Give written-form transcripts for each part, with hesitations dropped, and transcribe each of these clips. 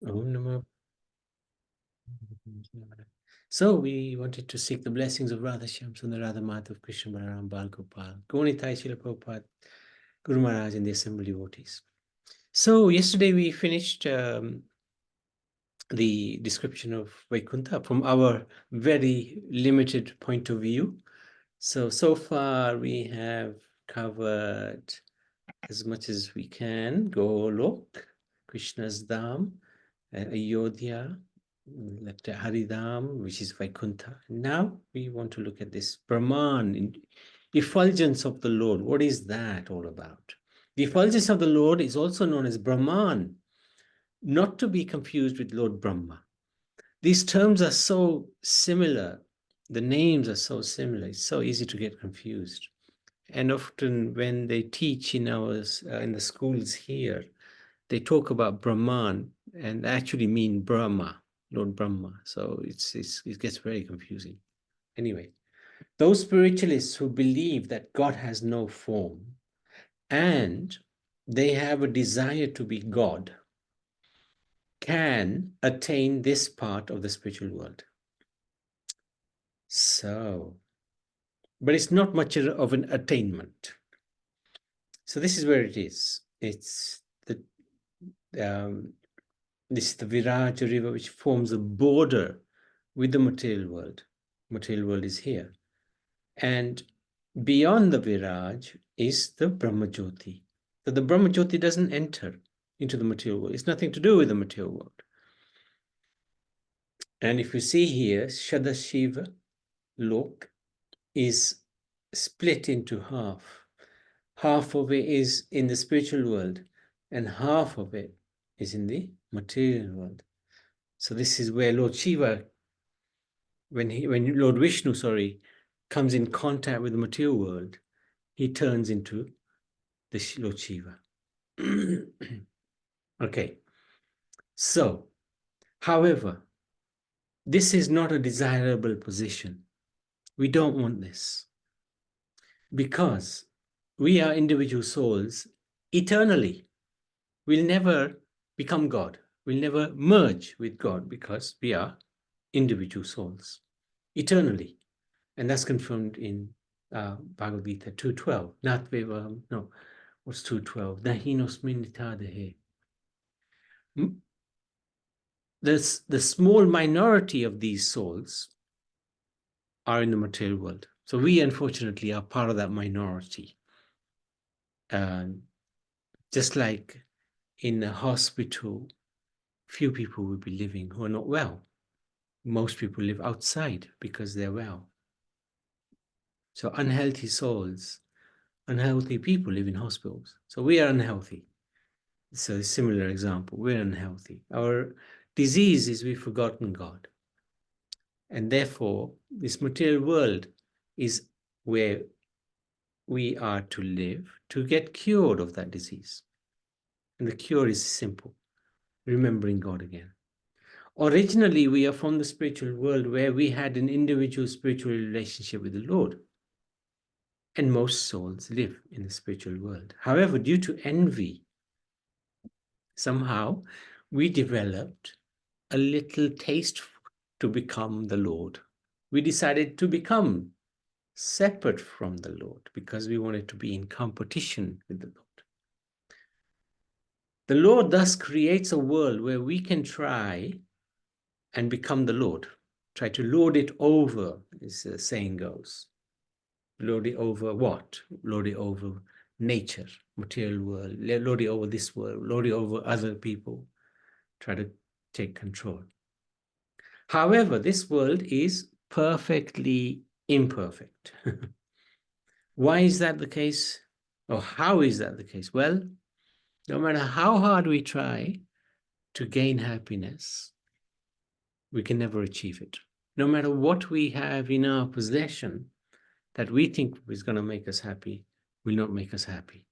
Om Namah. So we wanted to seek the blessings of Radha Shyam Sundar, Radha Madhav, Krishna Balaram, Bal Gopal, Gaunitai, Srila Prabhupada, Guru Maharaj, and the assembly devotees. So yesterday we finished the description of Vaikuntha from our very limited point of view. So far we have covered as much as we can. Golok, Krishna's Dham, Ayodhya, like the Haridham, which is Vaikuntha. Now we want to look at this Brahman, effulgence of the Lord. What is that all about? The effulgence of the Lord is also known as Brahman, not to be confused with Lord Brahma. These terms are so similar. The names are so similar. It's so easy to get confused. And often when they teach in the schools here, they talk about Brahman and actually mean Brahma, Lord Brahma. So it gets very confusing. Anyway, those spiritualists who believe that God has no form and they have a desire to be God can attain this part of the spiritual world. So, but it's not much of an attainment. So this is where it is. It's this is the Viraja river, which forms a border with the material world. Material world is here. And beyond the Viraj is the Brahmajyoti. So the Brahmajyoti doesn't enter into the material world. It's nothing to do with the material world. And if you see here, Shadashiva Lok is split into half. Half of it is in the spiritual world, and half of it is in the material world. So this is where Lord Shiva, when Lord Vishnu, comes in contact with the material world, he turns into the Lord Shiva. Okay. So, however, this is not a desirable position. We don't want this because we are individual souls eternally. We'll never become God. We'll never merge with God because we are individual souls eternally. And that's confirmed in Bhagavad Gita 2.12. Natvevam, no, what's 2.12? Nahinosmin nitadehe. The small minority of these souls are in the material world. So we, unfortunately, are part of that minority. Just like in a hospital, few people will be living who are not well. Most people live outside because they're well. So unhealthy souls, unhealthy people live in hospitals. So we are unhealthy. It's a similar example. We're unhealthy. Our disease is we've forgotten God. And therefore, this material world is where we are to live to get cured of that disease. And the cure is simple, remembering God again. Originally, we are from the spiritual world where we had an individual spiritual relationship with the Lord. And most souls live in the spiritual world. However, due to envy, somehow we developed a little taste to become the Lord. We decided to become separate from the Lord because we wanted to be in competition with the Lord. The Lord thus creates a world where we can try and become the Lord. Try to lord it over, as the saying goes. Lord it over what? Lord it over nature, material world, lord it over this world, lord it over other people. Try to take control. However, this world is perfectly imperfect. Why is that the case? Or how is that the case? Well, no matter how hard we try to gain happiness, we can never achieve it. No matter what we have in our possession that we think is going to make us happy, will not make us happy.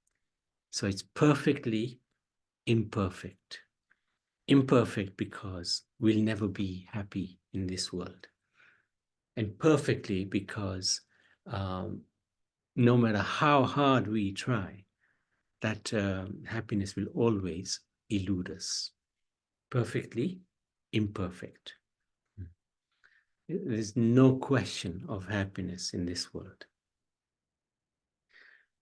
So it's perfectly imperfect. Imperfect because we'll never be happy in this world. And perfectly because no matter how hard we try, that happiness will always elude us. perfectly imperfect. There's no question of happiness in this world.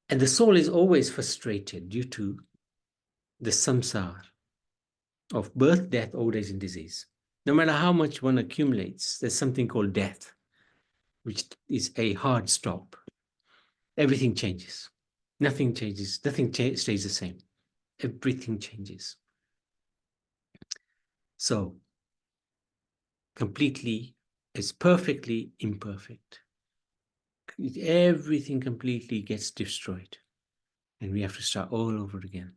And the soul is always frustrated due to the samsara of birth, death, old age, and disease. No matter how much one accumulates, there's something called death, which is a hard stop. Everything changes. Nothing changes. Nothing stays the same. Everything changes. So, completely is perfectly imperfect. Everything completely gets destroyed. And we have to start all over again.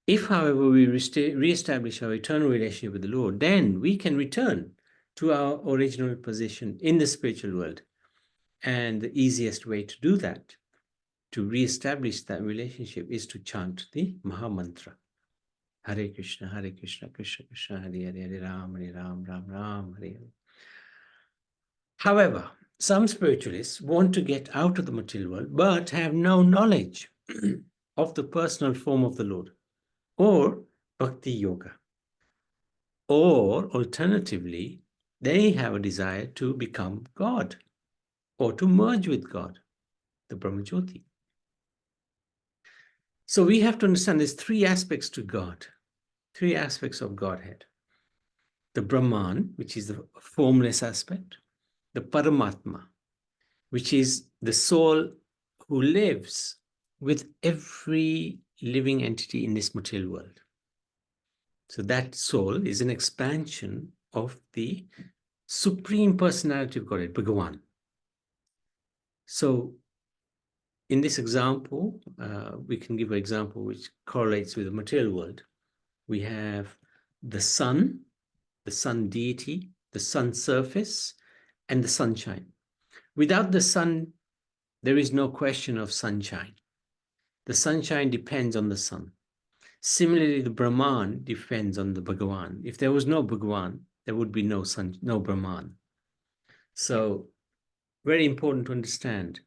If, however, we reestablish our eternal relationship with the Lord, then we can return to our original position in the spiritual world. And the easiest way to do that, to reestablish that relationship, is to chant the Maha Mantra. Hare Krishna, Krishna Krishna, Hare Hare, Hare Ram, Ram Ram, Hare Hare. However, some spiritualists want to get out of the material world, but have no knowledge of the personal form of the Lord, or Bhakti Yoga. Or alternatively, they have a desire to become God, or to merge with God, the Brahmajyoti. So we have to understand there's three aspects to God, three aspects of Godhead. The Brahman, which is the formless aspect, the Paramatma, which is the soul who lives with every living entity in this material world. So that soul is an expansion of the Supreme Personality of Godhead, Bhagavan. So in this example, we can give an example which correlates with the material world. We have the sun deity, the sun surface, and the sunshine. Without the sun, there is no question of sunshine. The sunshine depends on the sun. Similarly, the Brahman depends on the Bhagavan. If there was no Bhagavan, there would be no sun, no Brahman. So, very important to understand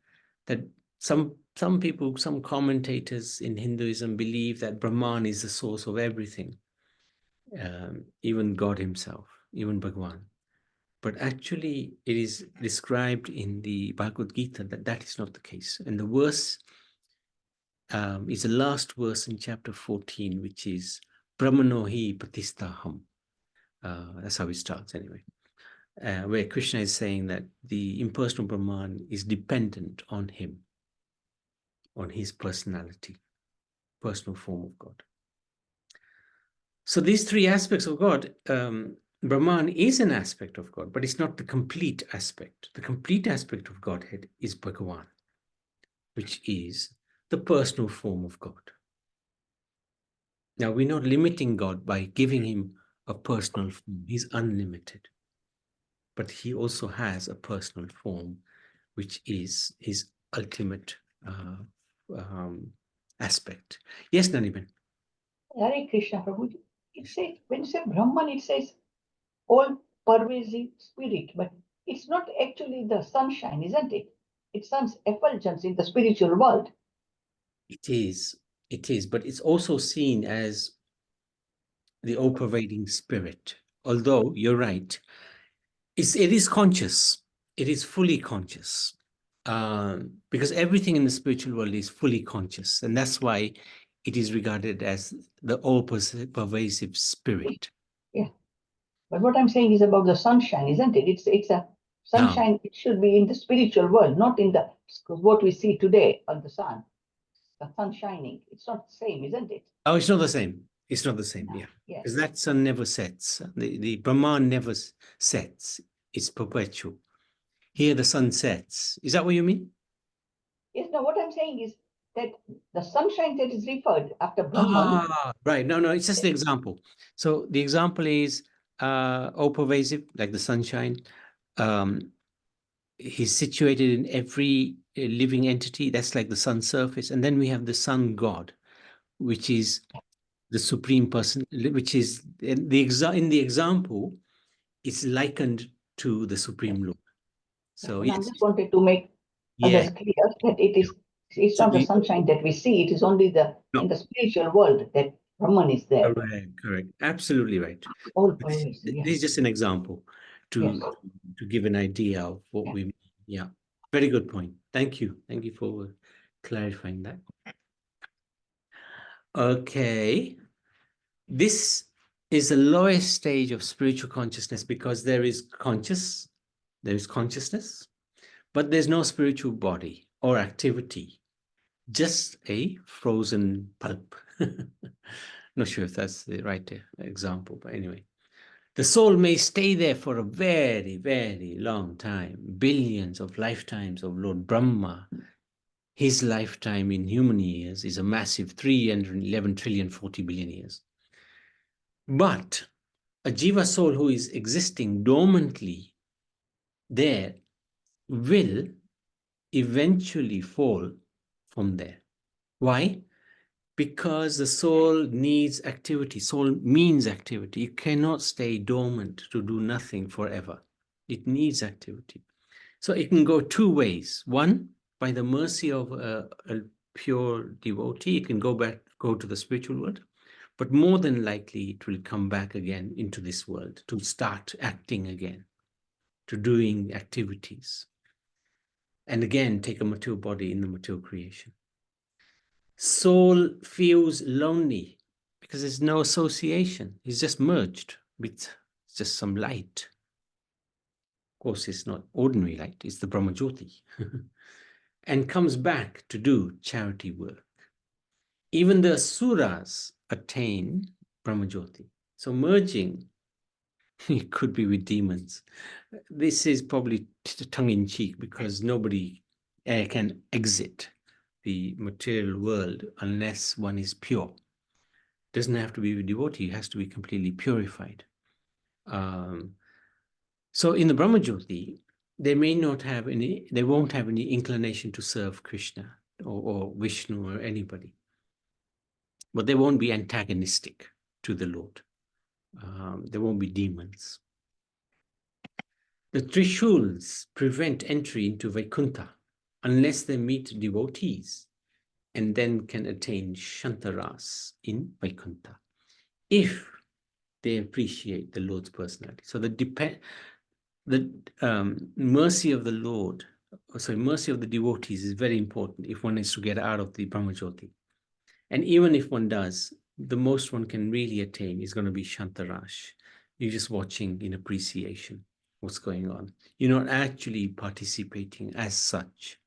that some people, some commentators in Hinduism believe that Brahman is the source of everything, even God himself, even Bhagavan. But actually, it is described in the Bhagavad Gita that that is not the case. And the verse is the last verse in chapter 14, which is Brahmanohi Patistaham. That's how it starts anyway. Where Krishna is saying that the impersonal Brahman is dependent on him, on his personality, personal form of God. So these three aspects of God, Brahman is an aspect of God, but it's not the complete aspect. The complete aspect of Godhead is Bhagavan, which is the personal form of God. Now, we're not limiting God by giving him a personal form. He's unlimited. But he also has a personal form, which is his ultimate aspect. Yes, Naniben? Hare Krishna, Prabhuji. It says, when you say Brahman, it says all-pervasive spirit, but it's not actually the sunshine, isn't it? It's sun's effulgence in the spiritual world. It is, but it's also seen as the all-pervading spirit. Although you're right, it is conscious. It is fully conscious, because everything in the spiritual world is fully conscious, and that's why it is regarded as the all-pervasive spirit. Yeah, but what I'm saying is about the sunshine, isn't it? It's a sunshine. It should be in the spiritual world, not in the what we see today on the sun. The sun shining. It's not the same, isn't it? Oh, it's not the same. It's not the same, yeah. Because that sun never sets. The Brahman never sets. It's perpetual. Here the sun sets. Is that what you mean? Yes, no, what I'm saying is that the sunshine that is referred after Brahman. Right. No, it's just the example. So the example is all pervasive, like the sunshine. He's situated in every living entity. That's like the sun surface. And then we have the sun God, which is the supreme person, which is in the example, it's likened to the Supreme Lord. So I just wanted to make others clear that it's not the sunshine that we see. It is only in the spiritual world that Brahman is there. Correct. Absolutely right. All This, pervasive, this yes. is just an example Yes. to give an idea of what we mean. Yeah. Very good point. Thank you. Thank you for clarifying that. Okay. This is the lowest stage of spiritual consciousness because there is consciousness, but there's no spiritual body or activity, just a frozen pulp. Not sure if that's the right example, but anyway. The soul may stay there for a very, very long time, billions of lifetimes of Lord Brahma. His lifetime in human years is a massive 311 trillion 40 billion years. But a jiva soul who is existing dormantly there will eventually fall from there. Why? Because the soul needs activity. Soul means activity. It cannot stay dormant to do nothing forever. It needs activity. So it can go two ways. One, by the mercy of a pure devotee, it can go to the spiritual world. But more than likely, it will come back again into this world to start acting again, to doing activities. And again, take a mature body in the mature creation. Soul feels lonely because there's no association. It's just merged with just some light. Of course, it's not ordinary light, it's the Brahma Jyoti. And comes back to do charity work. Even the Asuras attain Brahma Jyoti. So merging, it could be with demons. This is probably tongue-in-cheek because nobody can exit the material world unless one is pure. Doesn't have to be a devotee, it has to be completely purified. So in the Brahma Jyoti, they won't have any inclination to serve Krishna or Vishnu or anybody. But they won't be antagonistic to the Lord. There won't be demons. The Trishuls prevent entry into Vaikuntha unless they meet devotees and then can attain Shantaras in Vaikuntha if they appreciate the Lord's personality. So the mercy of the Lord, mercy of the devotees is very important if one is to get out of the Brahma Jyoti. And even if one does, the most one can really attain is going to be Shantarash. You're just watching in appreciation what's going on. You're not actually participating as such.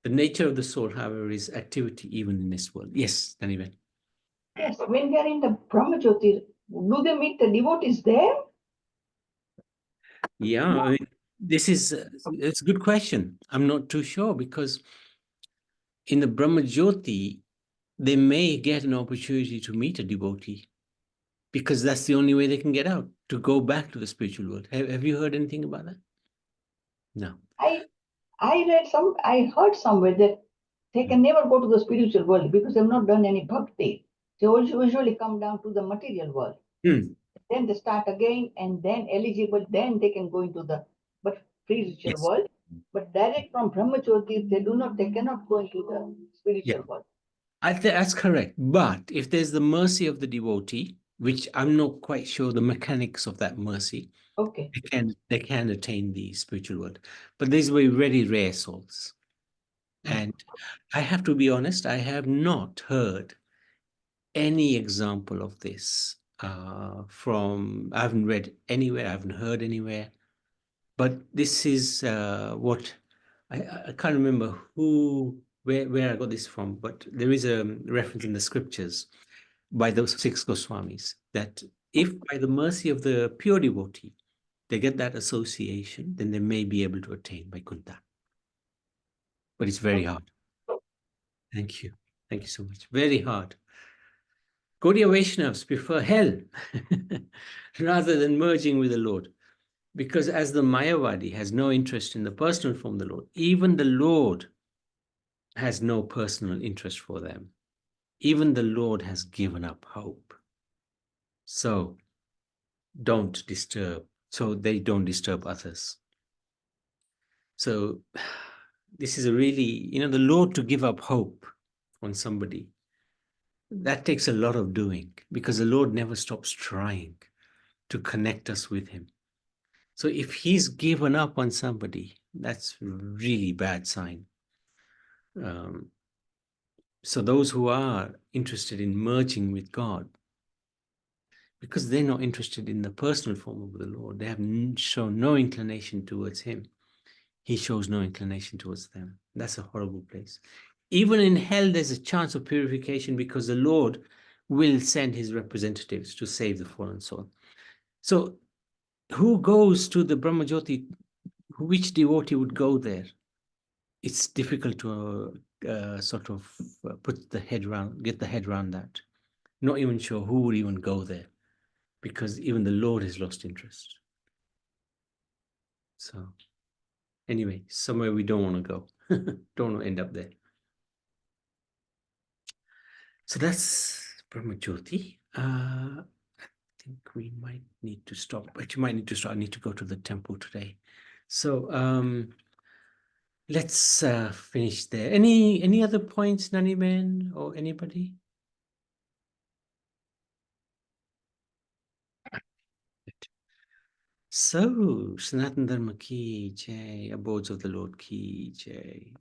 The nature of the soul, however, is activity even in this world. Yes, Daniben. Yes, when they are in the Brahma Jyoti, do they meet the devotees there? Yeah, I mean, it's a good question. I'm not too sure because in the Brahma Jyoti, they may get an opportunity to meet a devotee because that's the only way they can get out, to go back to the spiritual world. Have you heard anything about that? No. I heard somewhere that they can never go to the spiritual world because they've not done any bhakti. They usually come down to the material world. Then they start again and then eligible, then they can go into the spiritual world. But direct from Brahmajyoti, they cannot go into the spiritual world. That's correct. But if there's the mercy of the devotee, which I'm not quite sure the mechanics of that mercy, okay, they can attain the spiritual world. But these were very rare souls. And I have to be honest, I have not heard any example of this I haven't read anywhere, I haven't heard anywhere. But this is what I can't remember where I got this from, but there is a reference in the scriptures by those 6 Goswamis that if by the mercy of the pure devotee they get that association, then they may be able to attain Vaikuntha. But it's very hard. Thank you. Thank you so much. Very hard. Gaudiya Vaishnavas prefer hell rather than merging with the Lord. Because as the Mayavadi has no interest in the personal form of the Lord, even the Lord has no personal interest for them. Even the Lord has given up hope. So don't disturb, so they don't disturb others. So this is a really, the Lord to give up hope on somebody, that takes a lot of doing, because the Lord never stops trying to connect us with him. So if he's given up on somebody, that's a really bad sign. So those who are interested in merging with God, because they're not interested in the personal form of the Lord, they have shown no inclination towards him. He shows no inclination towards them. That's a horrible place. Even in hell, there's a chance of purification, because the Lord will send his representatives to save the fallen soul. So who goes to the Brahmajyoti? Which devotee would go there? It's difficult to sort of get the head around that. Not even sure who would even go there, because even the Lord has lost interest. So anyway, somewhere we don't want to go. Don't want to end up there. So that's Brahmajyoti. I think we might need to stop. But you might need to stop. I need to go to the temple today. So let's finish there. Any other points, Naniman or anybody? So, Sanatan Dharma ki jai, Abodes of the Lord ki jai.